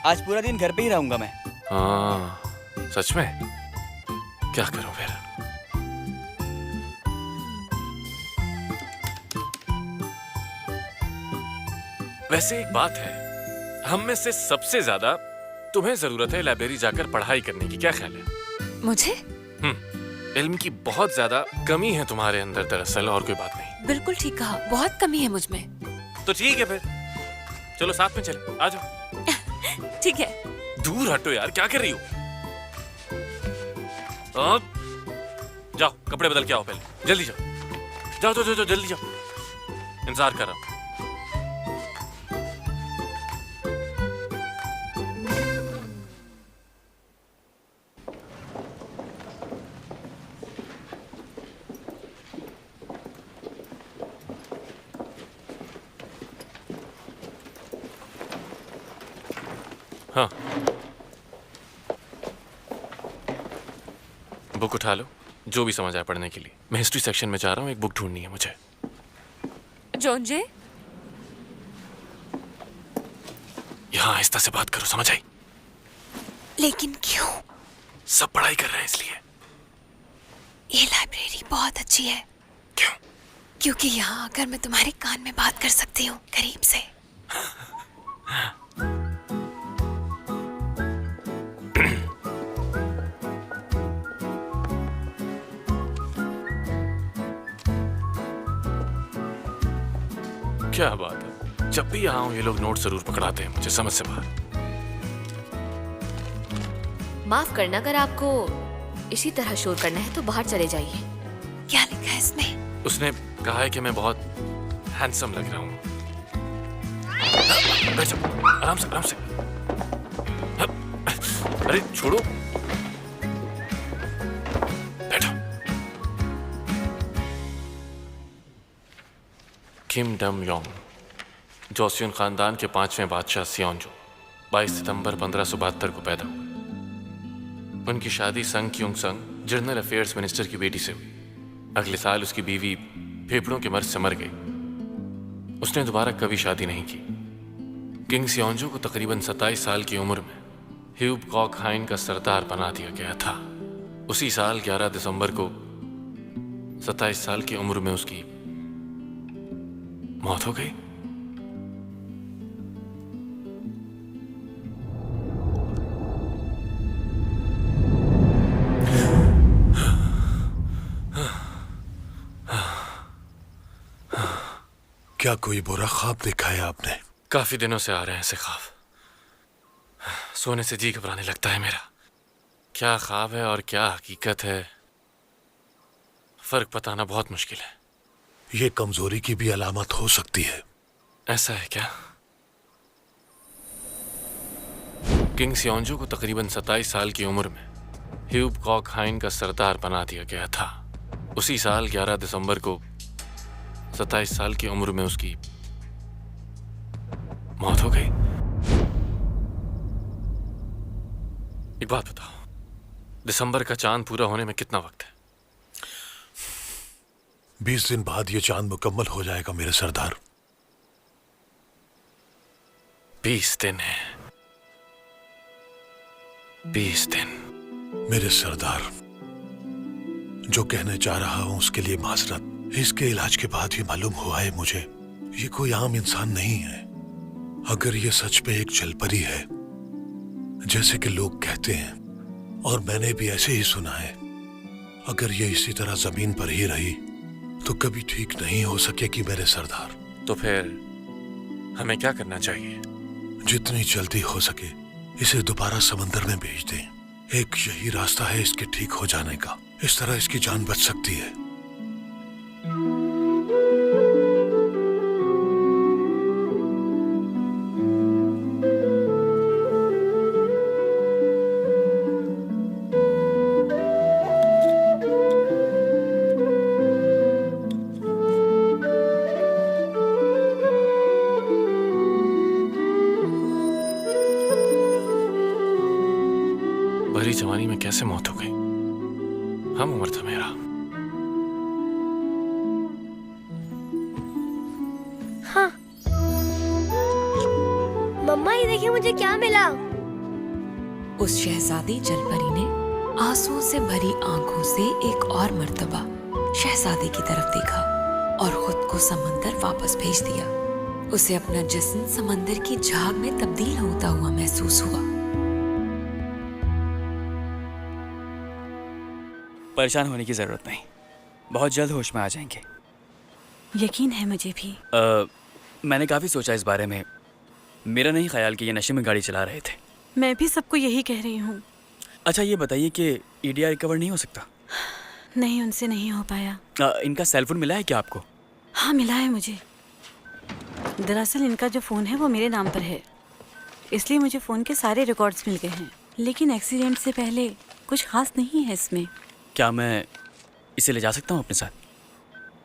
आज पूरा दिन घर पे ही रहूंगा मैं। हाँ, सच में? क्या करूं फिर? वैसे एक बात है, हम में से सबसे ज्यादा तुम्हें जरूरत है लाइब्रेरी जाकर पढ़ाई करने की। क्या ख्याल है? मुझे? इल्म की बहुत ज्यादा कमी है तुम्हारे अंदर दरअसल, और कोई बात नहीं। बिल्कुल ठीक कहा, बहुत कमी है मुझ में। तो ठीक है फिर, चलो साथ में चले, आ जाओ। ठीक है। दूर हटो यार, क्या कर रही हो? जाओ कपड़े बदल के आओ, पहले जल्दी जाओ। जाओ जाओ जाओ, जल्दी जाओ, इंतजार कर रहा हूं। हाँ, बुक उठा लो, जो भी समझ आए पढ़ने के लिए। मैं हिस्ट्री सेक्शन में जा रहा हूँ, एक बुक ढूंढनी है मुझे। जॉन्जे, यहाँ आहिस्ता से बात करो, समझ आई? लेकिन क्यों? सब पढ़ाई कर रहे हैं इसलिए। ये लाइब्रेरी बहुत अच्छी है। क्यों? क्योंकि यहाँ आकर मैं तुम्हारे कान में बात कर सकती हूँ, करीब से। क्या बात है, जब भी यहाँ हूँ ये लोग नोट जरूर पकड़ाते हैं मुझे समझ से बाहर। माफ करना, अगर आपको इसी तरह शोर करना है तो बाहर चले जाइए। क्या लिखा है इसमें? उसने कहा है कि मैं बहुत हैंडसम लग रहा हूँ। बैठ जाओ, आराम से आराम से। अरे छोड़ो, बैठो। किम डम योंग, जोसियन खानदान के 5वें बादशाह सियोंजो 22 सितंबर 1572 को पैदा हुए। उनकी शादी संग क्योंग संग जर्नल अफेयर्स मिनिस्टर की बेटी से हुई। अगले साल उसकी बीवी फेफड़ों के मर्ज से मर गई। उसने दोबारा कभी शादी नहीं की। किंग सियोंजो को तकरीबन 27 साल की उम्र में ह्यूब कॉक हाइन का सरदार बना दिया गया था। उसी साल 11 दिसंबर को 27 साल की उम्र में उसकी मौत हो गई। क्या कोई बुरा ख्वाब देखा है आपने? काफी दिनों से आ रहे हैं ऐसे ख्वाब। सोने से जी घबराने लगता है मेरा। क्या ख्वाब है और क्या हकीकत है, फर्क बताना बहुत मुश्किल है। ये कमजोरी की भी अलामत हो सकती है। ऐसा है क्या? किंग सियोंजो को तकरीबन 27 साल की उम्र में ह्यूब कॉक हाइन का सरदार बना दिया गया था। उसी साल 11 दिसंबर को 27 साल की उम्र में उसकी मौत हो गई। एक बात बताओ, दिसंबर का चांद पूरा होने में कितना वक्त है? 20 दिन बाद ये चांद मुकम्मल हो जाएगा मेरे सरदार। 20 दिन है। 20 दिन। मेरे सरदार, जो कहने जा रहा हूं उसके लिए माजरत। इसके इलाज के बाद ही मालूम हुआ है मुझे ये कोई आम इंसान नहीं है। अगर ये सच में एक जलपरी है जैसे कि लोग कहते हैं, और मैंने भी ऐसे ही सुना है, अगर ये इसी तरह जमीन पर ही रही तो कभी ठीक नहीं हो सकेगी मेरे सरदार। तो फिर हमें क्या करना चाहिए? जितनी जल्दी हो सके इसे दोबारा समंदर में भेज दें। एक यही रास्ता है इसके ठीक हो जाने का। इस तरह इसकी जान बच सकती है। भरी जवानी में कैसे मौत हो गई? हम उम्र था मेरा। हाँ मम्मा, ये देखिए मुझे क्या मिला। उस शहजादी जलपरी ने आंसुओं से भरी आंखों से एक और मर्तबा शहजादे की तरफ देखा और खुद को समंदर वापस भेज दिया। उसे अपना जिस्म समंदर की झाग में तब्दील होता हुआ महसूस हुआ। परेशान होने की जरूरत नहीं, बहुत जल्द होश में आ जाएंगे। यकीन है मुझे भी। मैंने काफी सोचा इस बारे में। मेरा नहीं ख्याल कि ये नशे में गाड़ी चला रहे थे। मैं भी सबको यही कह रही हूँ। अच्छा ये बताइए कि ईडीआर रिकवर नहीं हो सकता? नहीं, उनसे नहीं हो पाया। इनका सेलफोन मिला है क्या आपको? हाँ मिला है मुझे। दरअसल इनका जो फ़ोन है वो मेरे नाम पर है, इसलिए मुझे फ़ोन के सारे रिकॉर्ड्स मिल गए हैं। लेकिन एक्सीडेंट से पहले कुछ खास नहीं है इसमें। क्या मैं इसे ले जा सकता हूँ अपने साथ?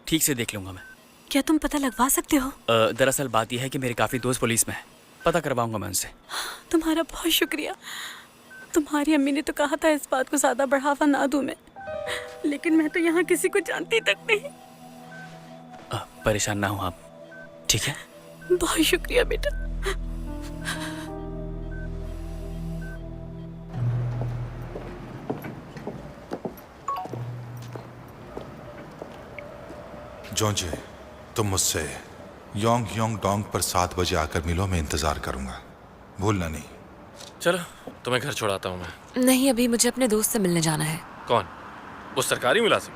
ठीक से देख लूँगा मैं। क्या तुम पता लगवा सकते हो? दरअसल बात यह है कि मेरे काफ़ी दोस्त पुलिस में हैं। पता करवाऊँगा मैं उनसे। तुम्हारा बहुत शुक्रिया। तुम्हारी अम्मी ने तो कहा था इस बात को ज़्यादा बढ़ावा ना दूँ मैं, लेकिन मैं तो यहाँ किसी को जानती तक नहीं। परेशान ना हो आप, ठीक है? बहुत शुक्रिया बेटा। जोंजे, तुम मुझसे योंग योंग डोंग पर 7 बजे आकर मिलो। मैं इंतजार करूंगा, भूलना नहीं। चलो तुम्हें घर छोड़ाता हूँ मैं। नहीं, अभी मुझे अपने दोस्त से मिलने जाना है। कौन? वो सरकारी मुलाजिम?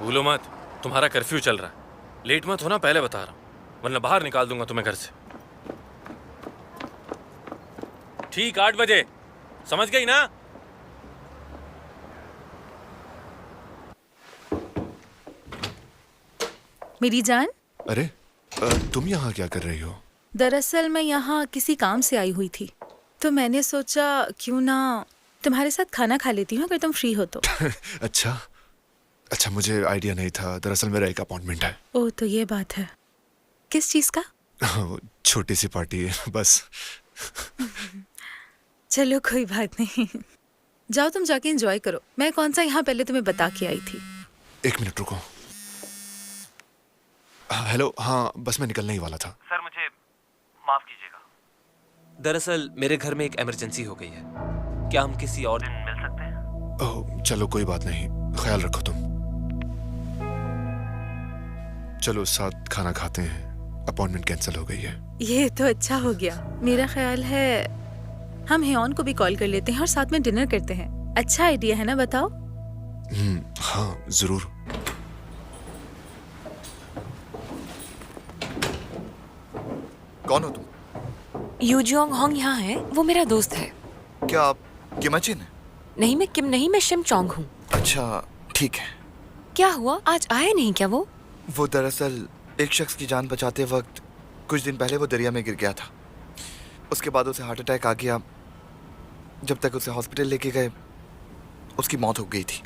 भूलो मत, तुम्हारा कर्फ्यू चल रहा है। लेट मत होना, पहले बता रहा हूँ। वरना बाहर निकाल दूंगा तुम्हें घर से। ठीक 8 बजे, समझ गई ना? मेरी जान, अरे तुम यहाँ क्या कर रही हो? दरअसल मैं यहाँ किसी काम से आई हुई थी, तो मैंने सोचा क्यों ना तुम्हारे साथ खाना खा लेती हूँ अगर तुम फ्री हो तो। अच्छा, मुझे आइडिया नहीं था। दरअसल मेरा एक अपॉइंटमेंट है। ओह, तो ये बात है। किस चीज का? छोटी सी पार्टी है बस। चलो कोई बात नहीं, जाओ तुम जाके एंजॉय करो। मैं कौन सा यहाँ पहले तुम्हें बता के आई थी। 1 मिनट रुको। हेलो, हाँ बस मैं निकलने ही वाला था। सर मुझे माफ कीजिएगा, दरअसल मेरे घर में एक इमरजेंसी हो गई है। क्या हम किसी और दिन मिल सकते हैं? ओह चलो कोई बात नहीं, ख्याल रखो तुम। चलो साथ खाना खाते हैं, अपॉइंटमेंट कैंसिल हो गई है। ये तो अच्छा हो गया। मेरा ख्याल है हम हेयॉन को भी कॉल कर लेते हैं और साथ में डिनर करते हैं। अच्छा आइडिया है ना, बताओ? हाँ जरूर। कौन हो तुम? यू जियोंग होंग यहाँ है, वो मेरा दोस्त है। क्या आप किमचिन? नहीं, मैं किम नहीं, मैं शिम चोंग हूँ। अच्छा ठीक है। क्या हुआ, आज आए नहीं क्या वो? वो दरअसल एक शख्स की जान बचाते वक्त कुछ दिन पहले वो दरिया में गिर गया था। उसके बाद उसे हार्ट अटैक आ गया। जब तक उसे हॉस्पिटल लेके गए उसकी मौत हो गई थी।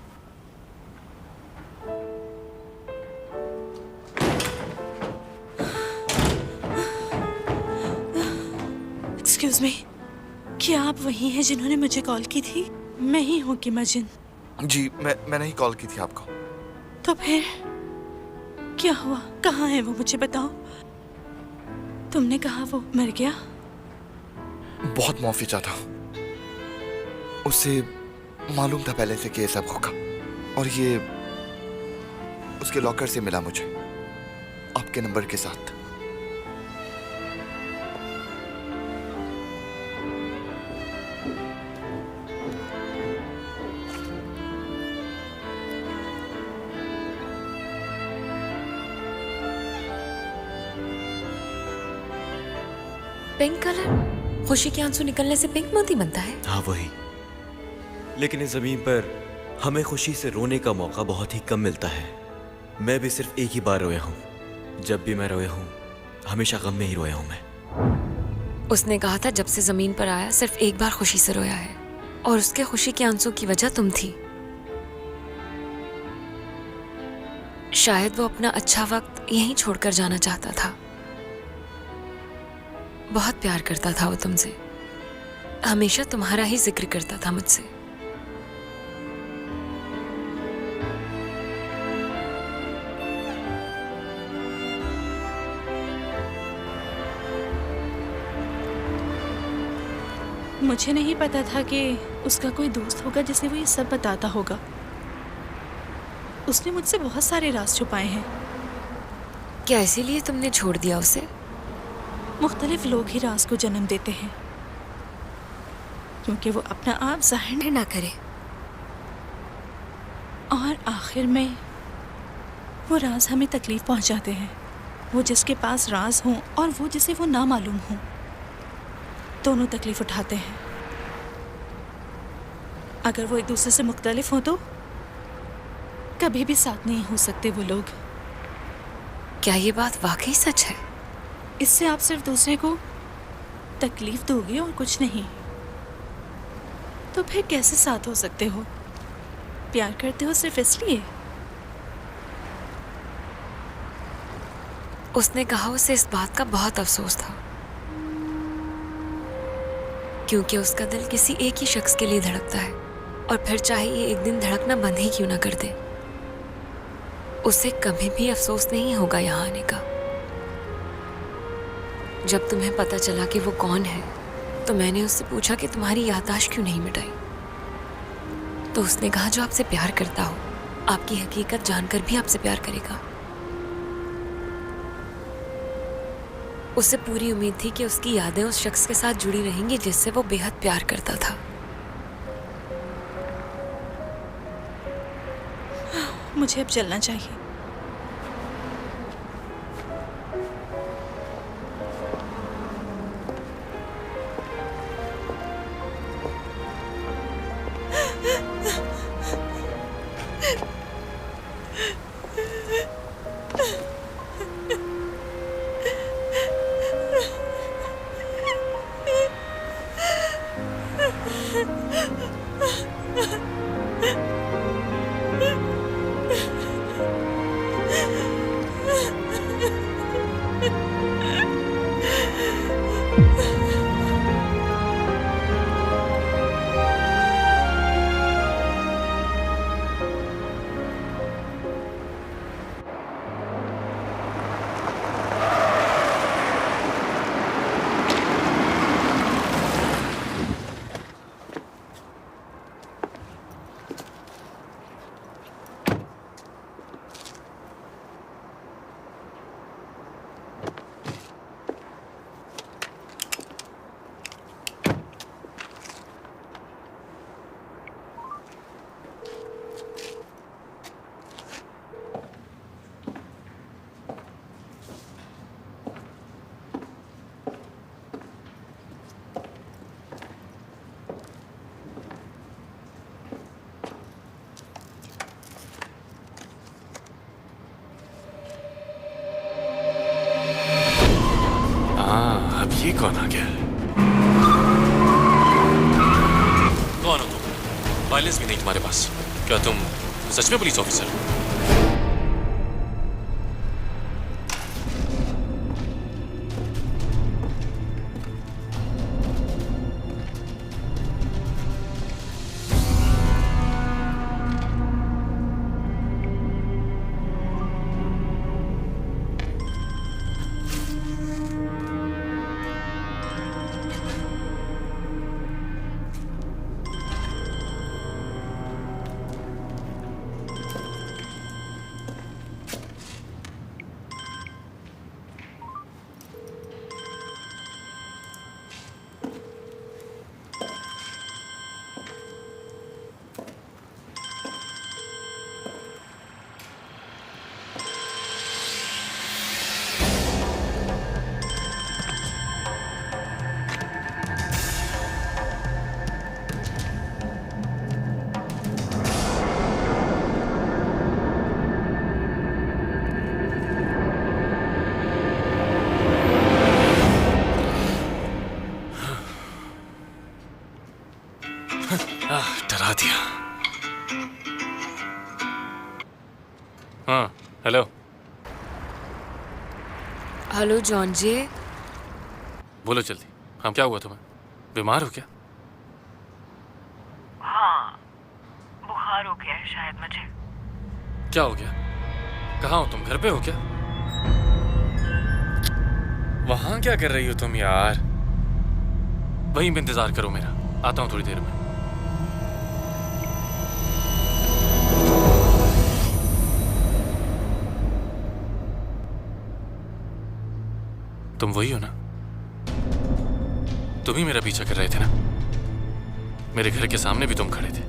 एक्सक्यूज मी, क्या आप वही हैं जिन्होंने मुझे कॉल की थी? मैं ही हूँ किमजिन। जी मैंने ही कॉल की थी आपको। तो फिर क्या हुआ? कहाँ है वो, मुझे बताओ। तुमने कहा वो मर गया? बहुत माफी चाहता हूँ, उसे मालूम था पहले से कि ये सब होगा, और ये उसके लॉकर से मिला मुझे आपके नंबर के साथ। Pink colour? खुशी के आंसू निकलने से पिंक मोती बनता है? हाँ वही। लेकिन इस जमीन पर हमें खुशी से रोने का मौका बहुत ही कम मिलता है। मैं भी सिर्फ एक ही बार रोया हूँ। जब भी मैं रोया हूँ हमेशा गम में ही रोया हूँ मैं। उसने कहा था जब से जमीन पर आया सिर्फ एक बार खुशी से रोया है, और उसके खुशी के आंसू की वजह तुम थी। शायद वो अपना अच्छा वक्त यहीं छोड़कर जाना चाहता था। बहुत प्यार करता था वो तुमसे, हमेशा तुम्हारा ही जिक्र करता था मुझसे। मुझे नहीं पता था कि उसका कोई दोस्त होगा जिसे वो ये सब बताता होगा। उसने मुझसे बहुत सारे राज छुपाए हैं। क्या इसीलिए तुमने छोड़ दिया उसे? मुख्तलिफ लोग ही राज को जन्म देते हैं, क्योंकि वो अपना आप जाहिर ना करे, और आखिर में वो राज हमें तकलीफ पहुंचाते हैं। वो जिसके पास राज हो और वो जिसे वो ना मालूम हो, दोनों तकलीफ उठाते हैं। अगर वो एक दूसरे से मुख्तलिफ हो तो कभी भी साथ नहीं हो सकते वो लोग। क्या ये बात वाकई सच है? इससे आप सिर्फ दूसरे को तकलीफ दोगे और कुछ नहीं। तो फिर कैसे साथ हो सकते हो? प्यार करते हो सिर्फ इसलिए? उसने कहा उसे इस बात का बहुत अफसोस था, क्योंकि उसका दिल किसी एक ही शख्स के लिए धड़कता है, और फिर चाहे ये एक दिन धड़कना बंद ही क्यों ना कर दे, उसे कभी भी अफसोस नहीं होगा यहाँ आने का। जब तुम्हें पता चला कि वो कौन है, तो मैंने उससे पूछा कि तुम्हारी याददाश्त क्यों नहीं मिटाई। तो उसने कहा जो आपसे प्यार करता हो, आपकी हकीकत जानकर भी आपसे प्यार करेगा। उसे पूरी उम्मीद थी कि उसकी यादें उस शख्स के साथ जुड़ी रहेंगी जिससे वो बेहद प्यार करता था। मुझे अब चलना चाहिए। ये कौन आ गया? कौन हो तुम? वायलेंस भी नहीं तुम्हारे पास। क्या तुम सच में पुलिस ऑफिसर हो? डरा दिया। हाँ, हेलो। हेलो जॉन जी। बोलो जल्दी। हाँ, क्या हुआ तुम्हें? बीमार हो क्या? हाँ, बुखार हो गया है शायद मुझे। क्या हो गया? कहाँ हो तुम? घर पे हो क्या? वहां क्या कर रही हो तुम यार? वहीं पे इंतजार करो मेरा, आता हूँ थोड़ी देर में। तुम वही हो ना? तुम ही मेरा पीछा कर रहे थे ना? मेरे घर के सामने भी तुम खड़े थे।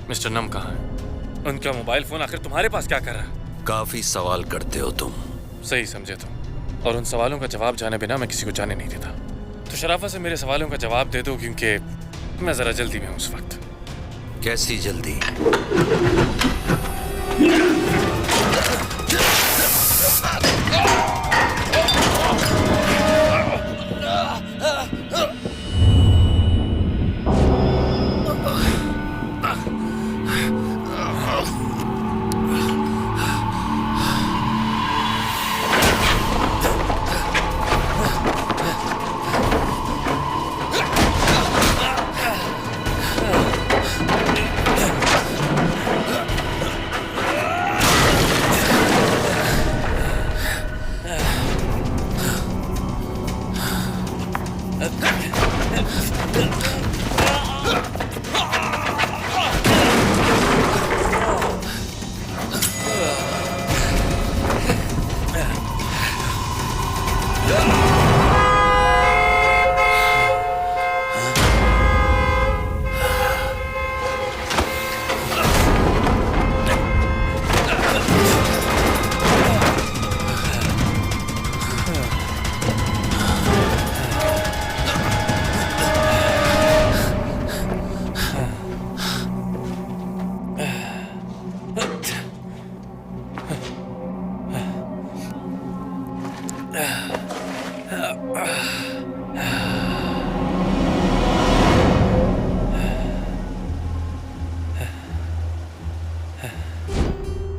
मिस्टर नम कहाँ है? उनका मोबाइल फोन आखिर तुम्हारे पास क्या कर रहा है? काफी सवाल करते हो तुम। सही समझे तुम। और उन सवालों का जवाब जाने बिना मैं किसी को जाने नहीं देता। तो शराफत से मेरे सवालों का जवाब दे दो, क्योंकि मैं जरा जल्दी में हूं उस वक्त। कैसी जल्दी?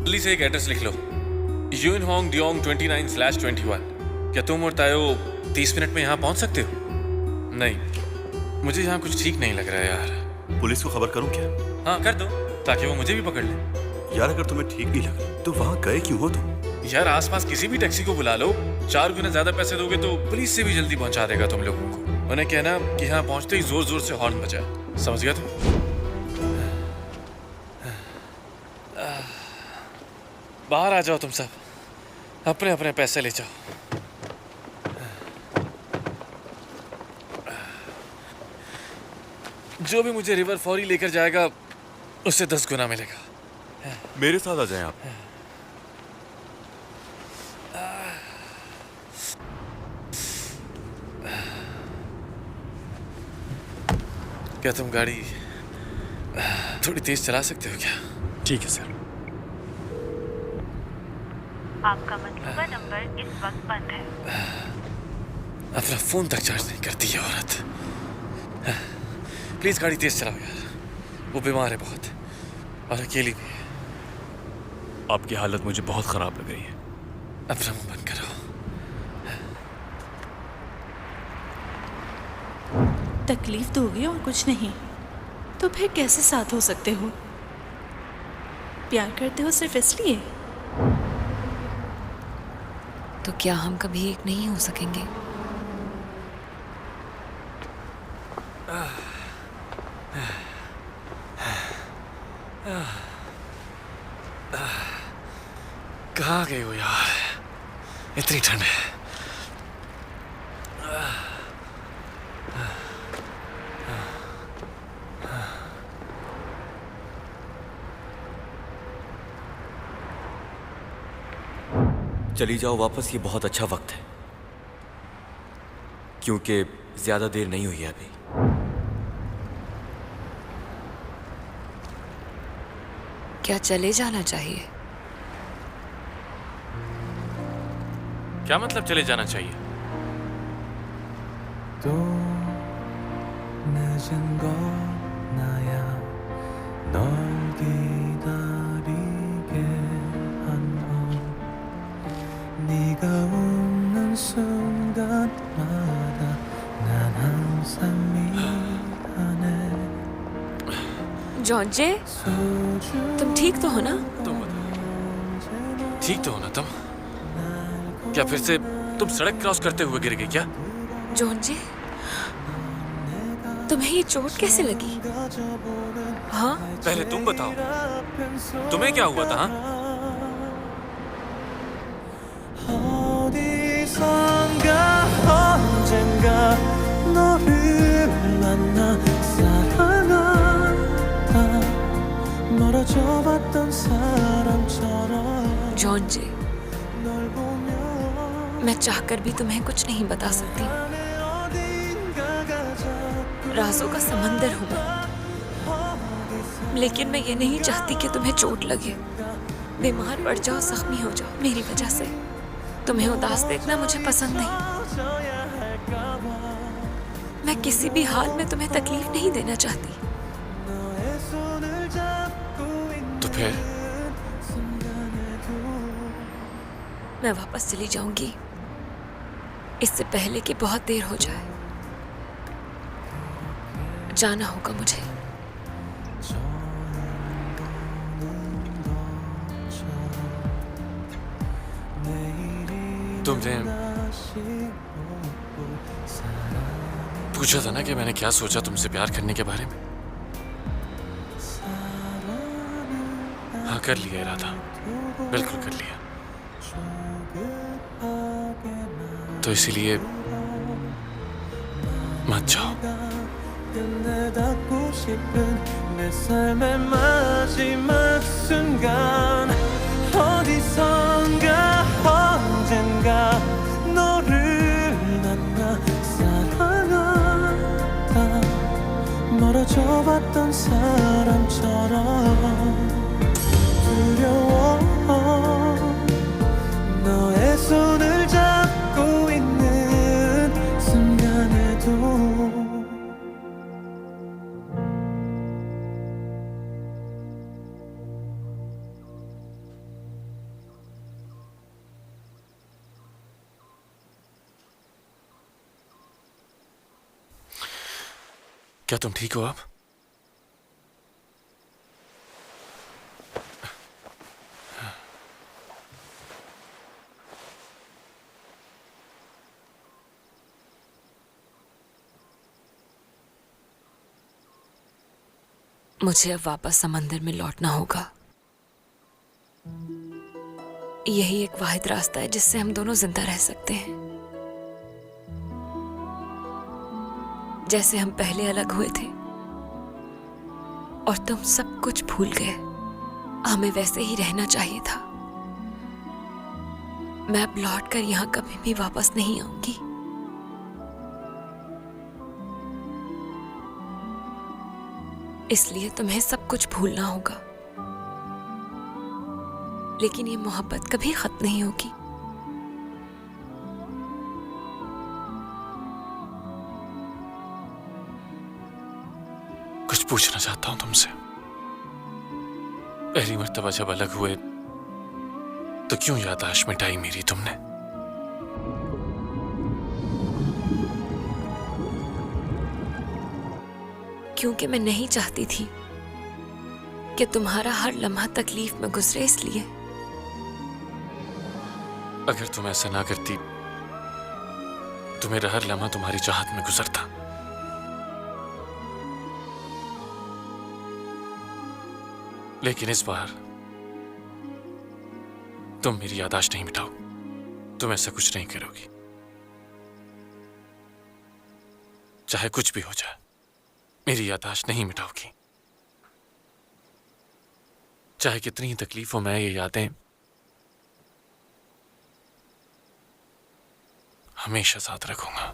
जल्दी से एक एड्रेस लिख लो। यून होंग डियोंग 29/21। क्या तुम और तायो 30 मिनट में यहाँ पहुँच सकते हो? नहीं, मुझे यहाँ कुछ ठीक नहीं लग रहा है यार। पुलिस को खबर करूं क्या? हाँ कर दो, ताकि वो मुझे भी पकड़ ले। यार अगर तुम्हें ठीक नहीं लग रहा तो वहाँ गए क्यों हो तुम? यार आसपास किसी भी टैक्सी को बुला लो, 4 गुना ज्यादा पैसे दोगे तो पुलिस से भी जल्दी पहुंचा देगा तुम लोगों को। उन्हें कहना कि यहाँ पहुंचते ही जोर जोर से हॉर्न बजाए, समझ गया तुम? बाहर आ जाओ तुम सब, अपने अपने पैसे ले जाओ। जो भी मुझे रिवर फौरी लेकर जाएगा उससे 10 गुना मिलेगा। मेरे साथ आ जाएं आप। क्या तुम गाड़ी थोड़ी तेज चला सकते हो क्या? ठीक है सर। आपका मनसूबा नंबर इस वक्त बंद है। अपना फोन तक चार्ज नहीं करती है औरत। प्लीज गाड़ी तेज चलाओ यार, वो बीमार है बहुत और अकेली भी है। आपकी हालत मुझे बहुत खराब लग रही है। अपना मुंह बंद करो। तकलीफ दोगे और कुछ नहीं तो फिर कैसे साथ हो सकते हो? प्यार करते हो सिर्फ इसलिए? तो क्या हम कभी एक नहीं हो सकेंगे? कहाँ गए हो यार, इतनी ठंड है। चली जाओ वापस, ये बहुत अच्छा वक्त है क्योंकि ज्यादा देर नहीं हुई है अभी। क्या चले जाना चाहिए? क्या मतलब चले जाना चाहिए? 또 늦은 건 나야 널 기다리게 한 건 네가 웃는 순간마다 난 항상 미안해 जॉन जे, तुम ठीक तो हो ना? ठीक तो हो ना तुम? क्या फिर से तुम सड़क क्रॉस करते हुए गिर गई क्या? जॉन जी, तुम्हें ये चोट कैसे लगी? हाँ? पहले तुम बताओ, तुम्हें क्या हुआ था? हाँ? 어디선가 언젠가 너를 만나 사랑하다 멀어져 봤던 사람처럼 जॉन जी, मैं चाहकर भी तुम्हें कुछ नहीं बता सकती। राजों का समंदर हूँ मैं, लेकिन मैं ये नहीं चाहती कि तुम्हें चोट लगे, बीमार पड़ जाओ, जख्मी हो जाओ मेरी वजह से। तुम्हें उदास देखना मुझे पसंद नहीं। मैं किसी भी हाल में तुम्हें तकलीफ नहीं देना चाहती। तो फिर मैं वापस चली जाऊंगी इससे पहले कि बहुत देर हो जाए। जाना होगा मुझे। तुमने पूछा था ना कि मैंने क्या सोचा तुमसे प्यार करने के बारे में। हाँ, कर लिया इरादा, बिल्कुल कर लिया। तो इसीलिए मत जाओ। 닿고 싶은 내 삶의 마지막 순간 어디선가 언젠가 너를 만나 사랑하다 멀어져 봤던 사람처럼 두려워 너의 손을 잡고 있는 순간에도 क्या तुम ठीक हो अब? मुझे अब वापस समंदर में लौटना होगा। यही एक वाहिद रास्ता है जिससे हम दोनों जिंदा रह सकते हैं। जैसे हम पहले अलग हुए थे और तुम सब कुछ भूल गए, हमें वैसे ही रहना चाहिए था। मैं अब लौटकर यहाँ कभी भी वापस नहीं आऊंगी। इसलिए तुम्हें सब कुछ भूलना होगा, लेकिन ये मोहब्बत कभी खत्म नहीं होगी। कुछ पूछना चाहता हूं तुमसे। पहली मर्तबा जब अलग हुए तो क्यों याददाश्त मिटाई मेरी तुमने? क्योंकि मैं नहीं चाहती थी कि तुम्हारा हर लम्हा तकलीफ में गुजरे, इसलिए। अगर तुम ऐसा ना करती तो मेरा हर लम्हा तुम्हारी चाहत में गुजरता। लेकिन इस बार तुम मेरी याददाश्त नहीं मिटाओ। तुम ऐसा कुछ नहीं करोगी। चाहे कुछ भी हो जाए, मेरी याददाश्त नहीं मिटाओगी। चाहे कितनी ही तकलीफ हो, मैं ये यादें हमेशा साथ रखूंगा।